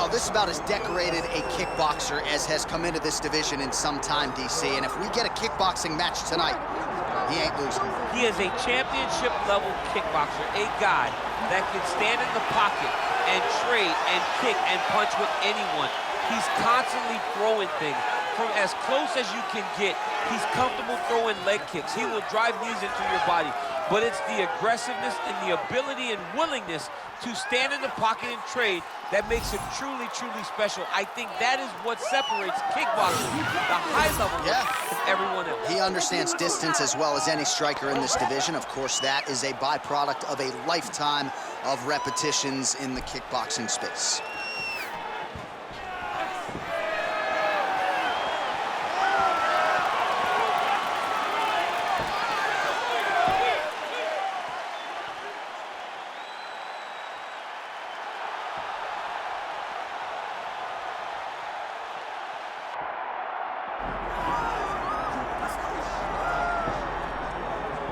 Well, this is about as decorated a kickboxer as has come into this division in some time, DC. And if we get a kickboxing match tonight, he ain't losing. He is a championship-level kickboxer, a guy that can stand in the pocket and trade and kick and punch with anyone. He's constantly throwing things from as close as you can get. He's comfortable throwing leg kicks. He will drive knees into your body. But it's the aggressiveness and the ability and willingness to stand in the pocket and trade that makes him truly, truly special. I think that is what separates kickboxing, the high level, from everyone else. He understands distance as well as any striker in this division. Of course, that is a byproduct of a lifetime of repetitions in the kickboxing space.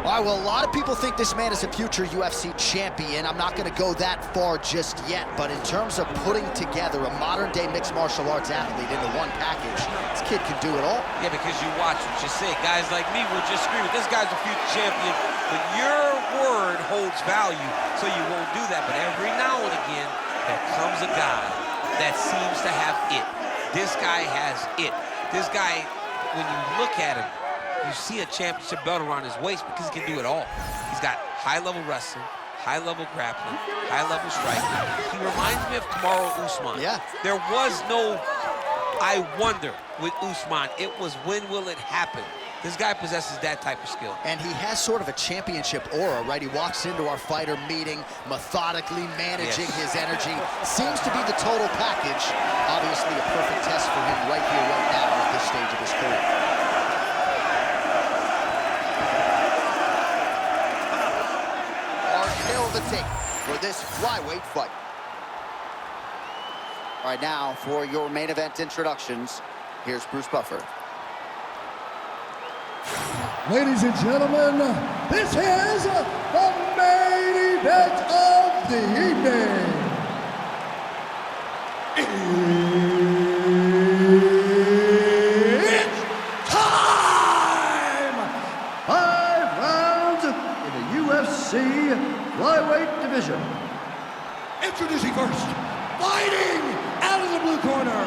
All right, well, a lot of people think this man is a future UFC champion. I'm not going to go that far just yet, but in terms of putting together a modern-day mixed martial arts athlete into one package, this kid can do it all. Yeah, because you watch what you say. Guys like me will just scream, this guy's a future champion, but your word holds value, so you won't do that. But every now and again, there comes a guy that seems to have it. This guy has it. This guy, when you look at him, you see a championship belt around his waist because he can do it all. He's got high-level wrestling, high-level grappling, high-level striking. He reminds me of Kamaru Usman. Yeah. There was no I wonder with Usman. It was when will it happen? This guy possesses that type of skill. And he has sort of a championship aura, right? He walks into our fighter meeting, methodically managing his energy. Seems to be the total package. Obviously a perfect test for him right here, right now at this stage of his career. The tape for this flyweight fight. All right, now for your main event introductions, here's Bruce Buffer. Ladies and gentlemen, this is the main event of the evening. It's time! 5 rounds in the UFC flyweight division. Introducing first, fighting out of the blue corner,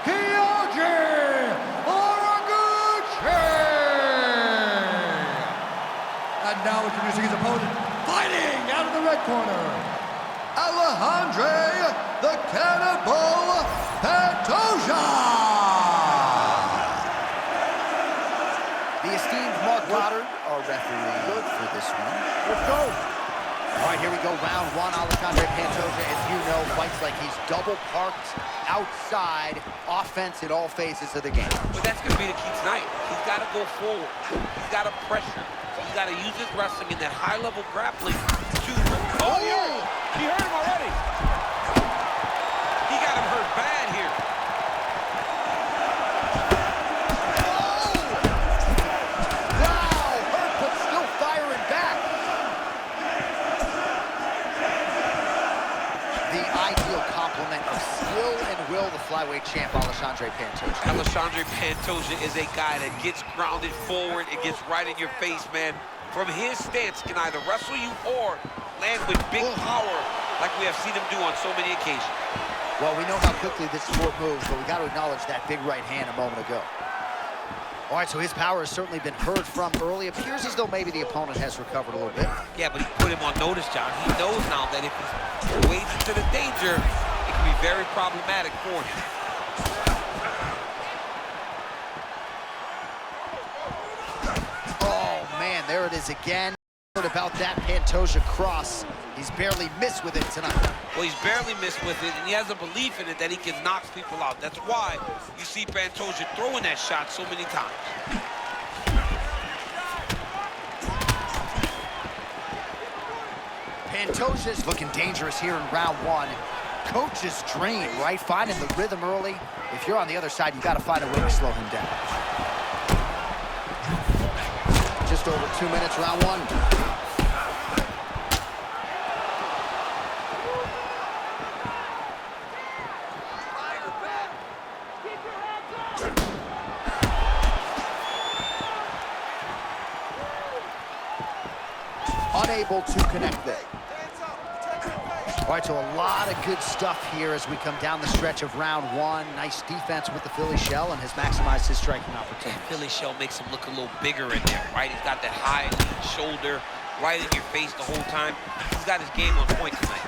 Kyoji Horiguchi. And now introducing his opponent, fighting out of the red corner, Alexandre the Cannibal Pantoja. The esteemed Mark Goddard, our referee for this one. Let's go. All right, here we go, round one. Alexandre Pantoja, as you know, fights like he's double parked outside, offense in all phases of the game. But that's going to be the key tonight. He's got to go forward. He's got to pressure. He's got to use his wrestling in that high-level grappling to... Oh, he hurt him already. He got him hurt bad here. Of skill and will, the flyweight champ, Alexandre Pantoja. Alexandre Pantoja is a guy that gets grounded forward and gets right in your face, man. From his stance, can either wrestle you or land with big power like we have seen him do on so many occasions. Well, we know how quickly this sport moves, but we got to acknowledge that big right hand a moment ago. All right, so his power has certainly been heard from early. Appears as though maybe the opponent has recovered a little bit. Yeah, but he put him on notice, John. He knows now that if he wades into the danger, it can be very problematic for him. Oh, man, there it is again. About that Pantoja cross. He's barely missed with it tonight. Well, he's barely missed with it, and he has a belief in it that he can knock people out. That's why you see Pantoja throwing that shot so many times. Pantoja's looking dangerous here in round one. Coach's dream, right? Finding the rhythm early. If you're on the other side, you got to find a way to slow him down. Just over 2 minutes, round one. unable to connect there. All right, so a lot of good stuff here as we come down the stretch of round one. Nice defense with the Philly shell and has maximized his striking opportunity. Philly shell makes him look a little bigger in there, right? He's got that high lead shoulder right in your face the whole time. He's got his game on point tonight.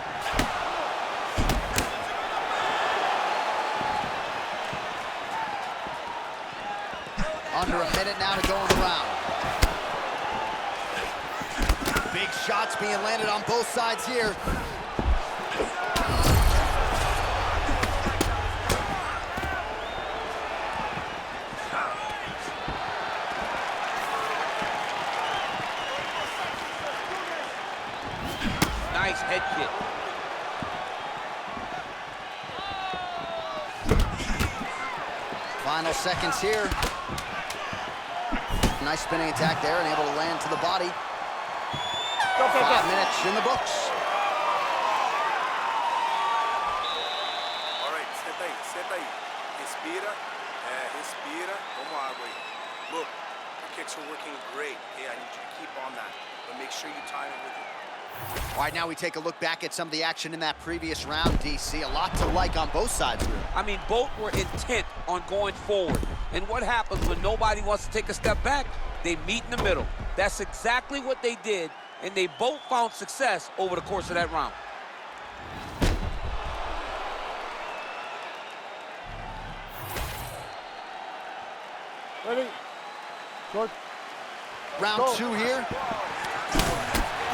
Under a minute now to go in the round. Big shots being landed on both sides here. Nice head kick. Final seconds here. Nice spinning attack there and able to land to the body. 5 minutes in the books. All right, senta aí. Respira, respira. Vamos água aí. Look, the kicks are working great. Okay, I need you to keep on that, but make sure you time it with it. All right, now we take a look back at some of the action in that previous round, DC. A lot to like on both sides, really. I mean, both were intent on going forward. And what happens when nobody wants to take a step back? They meet in the middle. That's exactly what they did, and they both found success over the course of that round. Ready? Good. Round two here.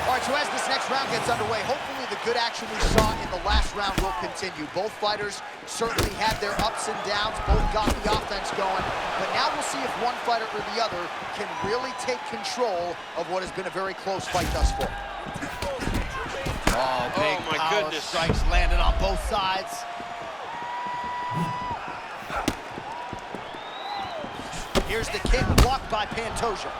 All right, so as this next round gets underway, hopefully the good action we saw in the last round will continue. Both fighters certainly had their ups and downs, both got the offense going, but now we'll see if one fighter or the other can really take control of what has been a very close fight thus far. Oh, big my power goodness. strikes landed on both sides. Here's the kick blocked by Pantoja.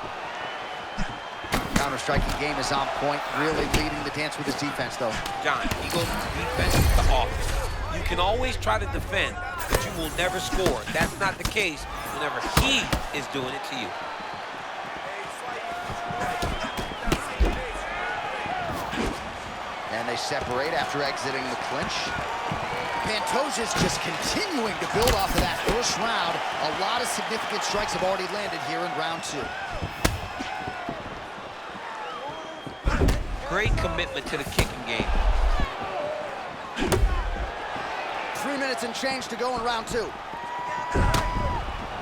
Counter-striking game is on point, really leading the dance with his defense, though. John, he goes to defense to offense. You can always try to defend, but you will never score. That's not the case whenever he is doing it to you. And they separate after exiting the clinch. Pantoja's just continuing to build off of that first round. A lot of significant strikes have already landed here in round two. Great commitment to the kicking game. 3 minutes and change to go in round two.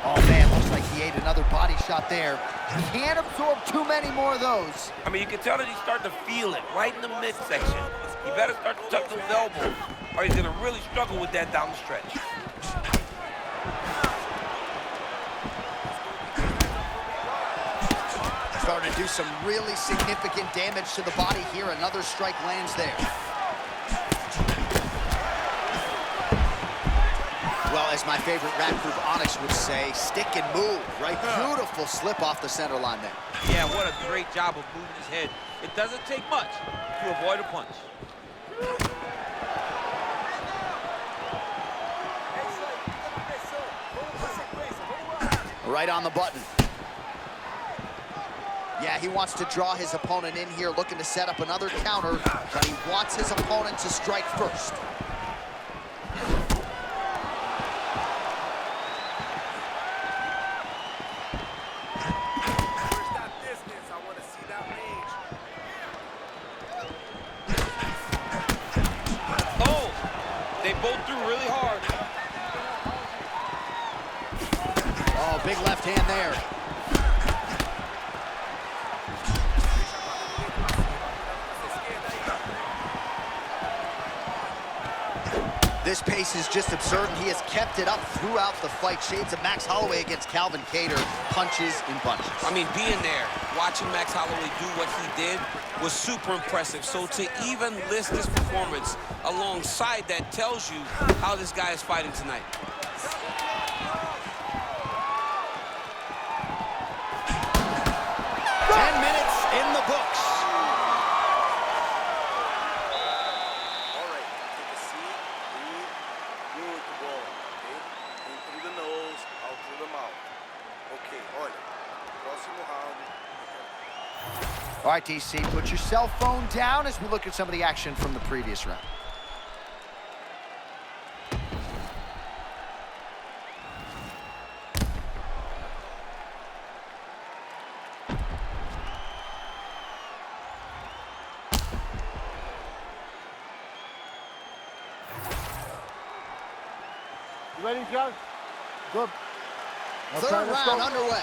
Oh man, looks like he ate another body shot there. Can't absorb too many more of those. I mean, you can tell that he's starting to feel it right in the midsection. He better start to tuck those elbows, or he's gonna really struggle with that down the stretch. Starting to do some really significant damage to the body here. Another strike lands there. Well, as my favorite rap group Onyx would say, stick and move, right? Beautiful slip off the center line there. Yeah, what a great job of moving his head. It doesn't take much to avoid a punch. Right on the button. Yeah, he wants to draw his opponent in here, looking to set up another counter, but he wants his opponent to strike first. Where's that distance? I want to see that range. Oh, they both threw really hard. Oh, big left hand there. This pace is just absurd, and he has kept it up throughout the fight. Shades of Max Holloway against Calvin Kattar, punches in bunches. I mean, being there, watching Max Holloway do what he did was super impressive. So to even list this performance alongside that tells you how this guy is fighting tonight. In the books. All right, take a seat, breathe, good to go, okay? In through the nose, out through the mouth. Okay, olha, próximo round. All right, DC, put your cell phone down as we look at some of the action from the previous round. You ready, John? Good. Third round underway.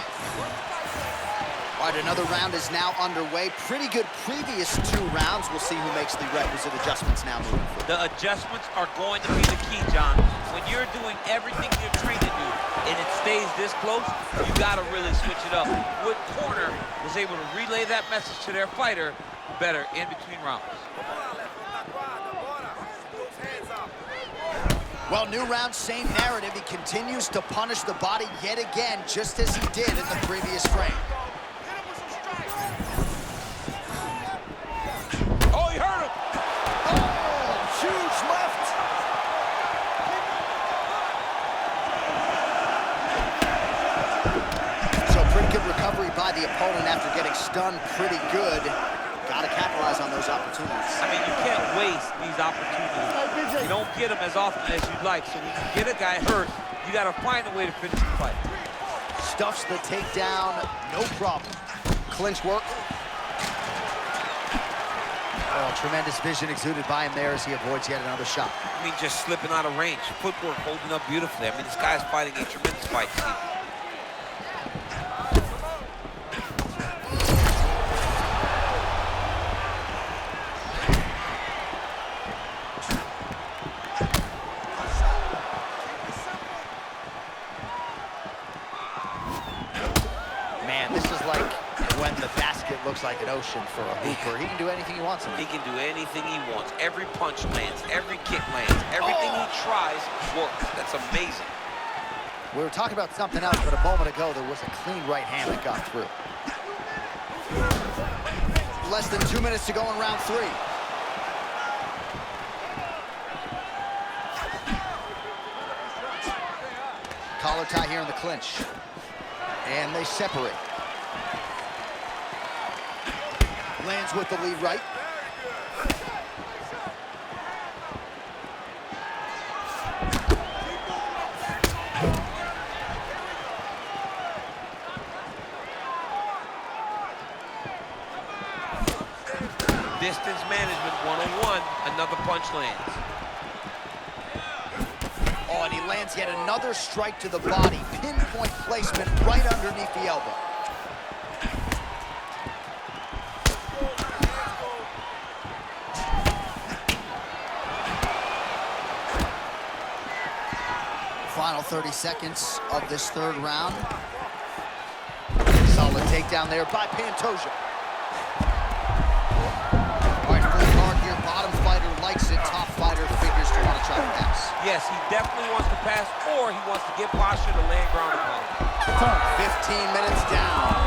All right, another round is now underway. Pretty good previous 2 rounds. We'll see who makes the requisite adjustments now moving forward. The adjustments are going to be the key, John. When you're doing everything you're trained to do and it stays this close, you got to really switch it up. What corner was able to relay that message to their fighter better in between rounds? Well, new round, same narrative. He continues to punish the body yet again, just as he did in the previous frame. Oh, he hurt him! Oh, huge left! So pretty good recovery by the opponent after getting stunned pretty good. Got to capitalize on those opportunities. I mean, you can't waste these opportunities. You don't get them as often as you'd like. So when you get a guy hurt, you got to find a way to finish the fight. Stuffs the takedown, no problem. Clinch work. Oh, tremendous vision exuded by him there as he avoids yet another shot. I mean, just slipping out of range. Footwork holding up beautifully. I mean, this guy's fighting a tremendous fight, Steve. Looks like an ocean for a hooper. He can do anything he wants. He can do anything he wants. Every punch lands, every kick lands, everything he tries works. That's amazing. We were talking about something else, but a moment ago there was a clean right hand that got through. Less than 2 minutes to go in round 3. Collar tie here in the clinch. And they separate. Lands with the lead right. Distance management 101, another punch lands. Oh, and he lands yet another strike to the body. Pinpoint placement right underneath the elbow. Final 30 seconds of this third round. Solid takedown there by Pantoja. All right, full card here. Bottom fighter likes it. Top fighter figures to want to try to pass. Yes, he definitely wants to pass, or he wants to get posture to land ground and pound. 15 minutes down.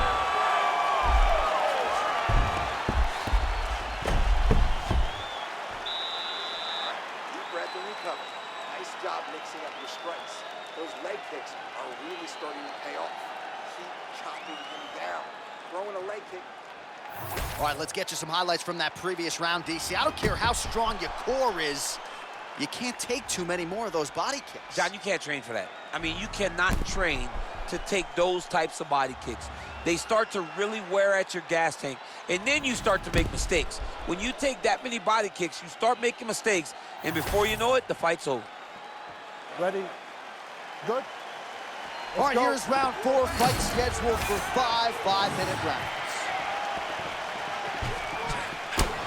Deep breath and recover. Nice job mixing up your strikes. Those leg kicks are really starting to pay off. Keep chopping him down. Throwing a leg kick. All right, let's get you some highlights from that previous round, DC. I don't care how strong your core is. You can't take too many more of those body kicks. John, you can't train for that. I mean, you cannot train to take those types of body kicks. They start to really wear at your gas tank, and then you start to make mistakes. When you take that many body kicks, you start making mistakes, and before you know it, the fight's over. Ready? Good. All right, here's round 4, fight scheduled for 5 5-minute rounds.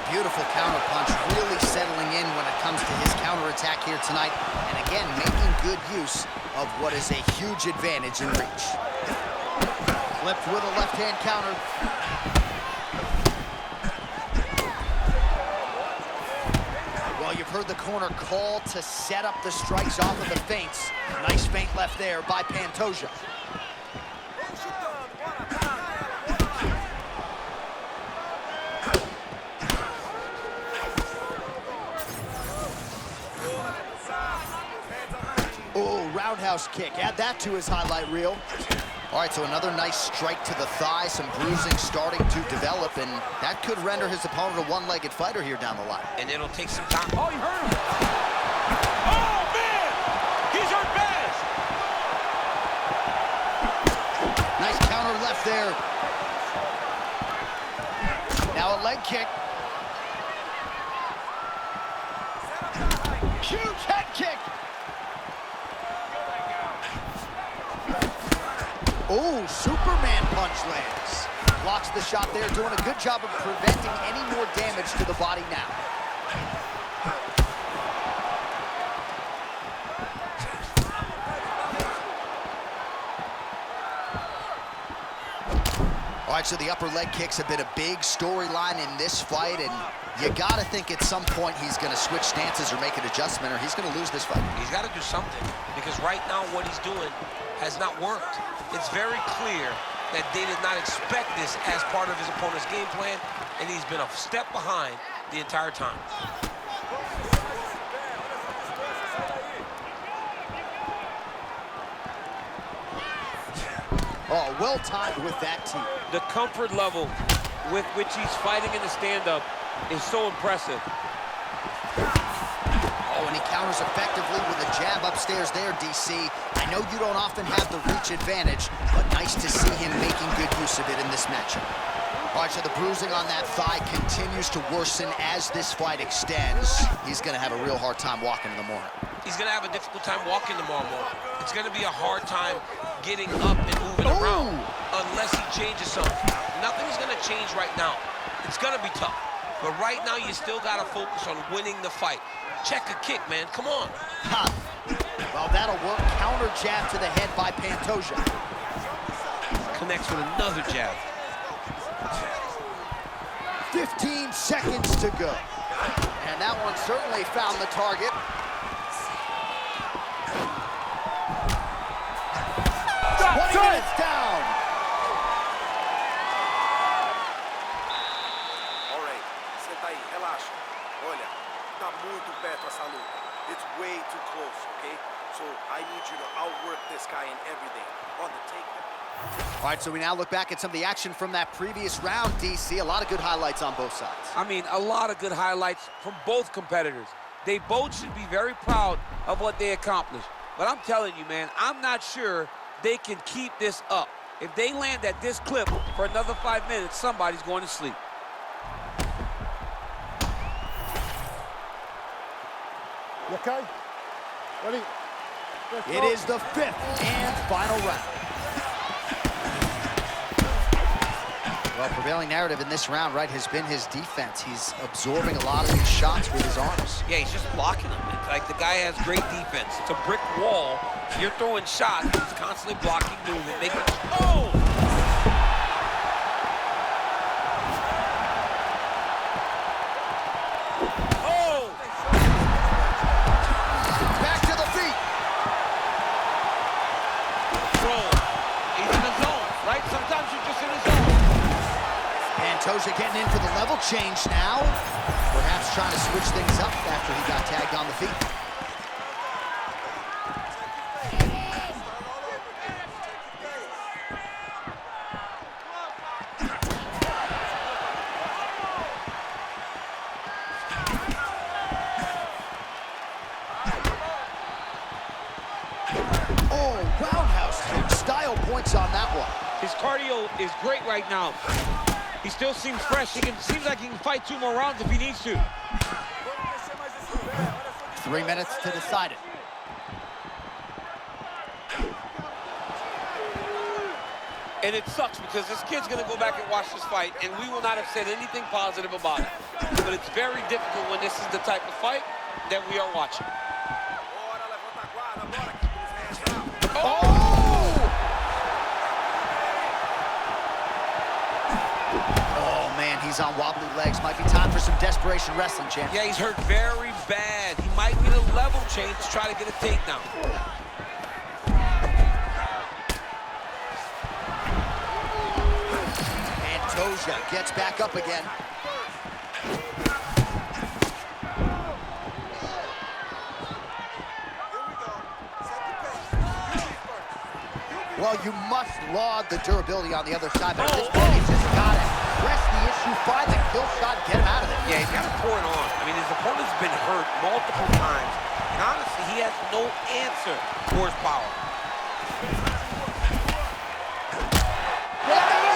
Beautiful counter punch, really settling in when it comes to his counterattack here tonight. And again, making good use of what is a huge advantage in reach. Flipped with a left-hand counter. Well, you've heard the corner call to set up the strikes off of the feints. Nice feint left there by Pantoja. Oh, roundhouse kick. Add that to his highlight reel. All right, so another nice strike to the thigh, some bruising starting to develop, and that could render his opponent a one-legged fighter here down the line. And it'll take some time. Oh, he hurt him. Oh, man! He's hurt bad! Nice counter left there. Now a leg kick. Huge head kick. Oh, Superman punch lands. Blocks the shot there, doing a good job of preventing any more damage to the body now. All right, so the upper leg kicks have been a big storyline in this fight, and you gotta think at some point he's gonna switch stances or make an adjustment, or he's gonna lose this fight. He's got to do something, because right now what he's doing has not worked. It's very clear that they did not expect this as part of his opponent's game plan, and he's been a step behind the entire time. Oh, well timed with that team. The comfort level with which he's fighting in the stand-up is so impressive. Oh, and he counters effectively with a jab upstairs there, DC. I know you don't often have the reach advantage, but nice to see him making good use of it in this matchup. All right, so the bruising on that thigh continues to worsen as this fight extends. He's gonna have a real hard time walking in the morning. He's gonna have a difficult time walking tomorrow morning. It's gonna be a hard time getting up and moving around unless he changes something. Nothing's gonna change right now. It's gonna be tough. But right now, you still gotta focus on winning the fight. Check a kick, man, come on. Ha! Well, that'll work. Counter jab to the head by Pantoja. Connects with another jab. 15 seconds to go. And that one certainly found the target. Minutes down. All right, senta aí, relaxa. Olha, tá muito perto essa luta. It's way too close, okay? So I need you to outwork this guy in everything. On the takedown. All right, so we now look back at some of the action from that previous round, DC. A lot of good highlights on both sides. I mean, a lot of good highlights from both competitors. They both should be very proud of what they accomplished. But I'm telling you, man, I'm not sure they can keep this up. If they land at this clip for another 5 minutes, somebody's going to sleep. You okay? Ready? It is the 5th and final round. Well, prevailing narrative in this round, right, has been his defense. He's absorbing a lot of these shots with his arms. Yeah, he's just blocking them. It's like the guy has great defense. It's a brick wall. You're throwing shots. He's constantly blocking, moving, making... Oh! Oh! Back to the feet. Bro, he's in the zone, right? Sometimes you're just in the zone. Pantoja getting in for the level change now. Perhaps trying to switch things up after he got tagged on the feet. Oh, roundhouse kick. Style points on that one. His cardio is great right now. He still seems fresh. Seems like he can fight 2 more rounds if he needs to. 3 minutes to decide it. And it sucks because this kid's going to go back and watch this fight, and we will not have said anything positive about it. But it's very difficult when this is the type of fight that we are watching. Oh, man, he's on wobbly legs. Might be time for some desperation wrestling, champ. Yeah, he's hurt very bad. He might need a level change to try to get a takedown. Pantoja gets back up again. Well, you must laud the durability on the other side, but at this point, he's just got to press the issue, find the kill shot, get him out of there. Yeah, he's got to pour it on. I mean, his opponent's been hurt multiple times, and honestly, he has no answer for his power.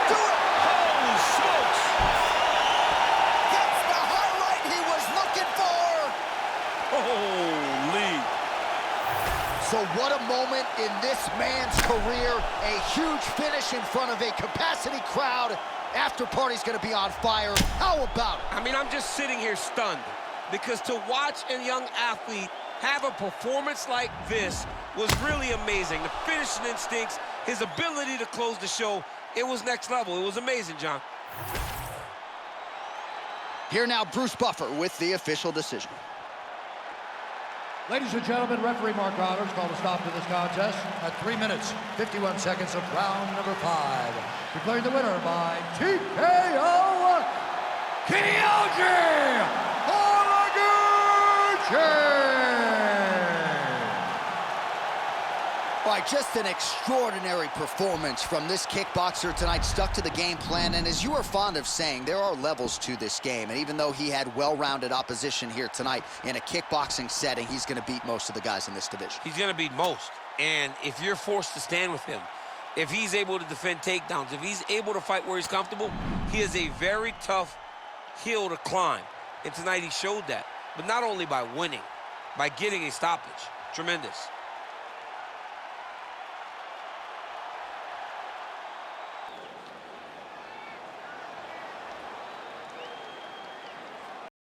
Holy smokes! That's the highlight he was looking for! Holy! So what a moment in this man's career. A huge finish in front of a capacity crowd. After party's gonna be on fire. How about it? I mean, I'm just sitting here stunned, because to watch a young athlete have a performance like this was really amazing. The finishing instincts, his ability to close the show, it was next level. It was amazing, John. Here now, Bruce Buffer with the official decision. Ladies and gentlemen, referee Mark Roberts called a stop to this contest at 3 minutes, 51 seconds of round number 5. Declaring the winner by TKO, Kyoji Horiguchi! Right, just an extraordinary performance from this kickboxer tonight, stuck to the game plan, and as you are fond of saying, there are levels to this game, and even though he had well-rounded opposition here tonight in a kickboxing setting, he's going to beat most of the guys in this division. He's going to beat most, and if you're forced to stand with him, if he's able to defend takedowns, if he's able to fight where he's comfortable, he is a very tough hill to climb, and tonight he showed that, but not only by winning, by getting a stoppage. Tremendous.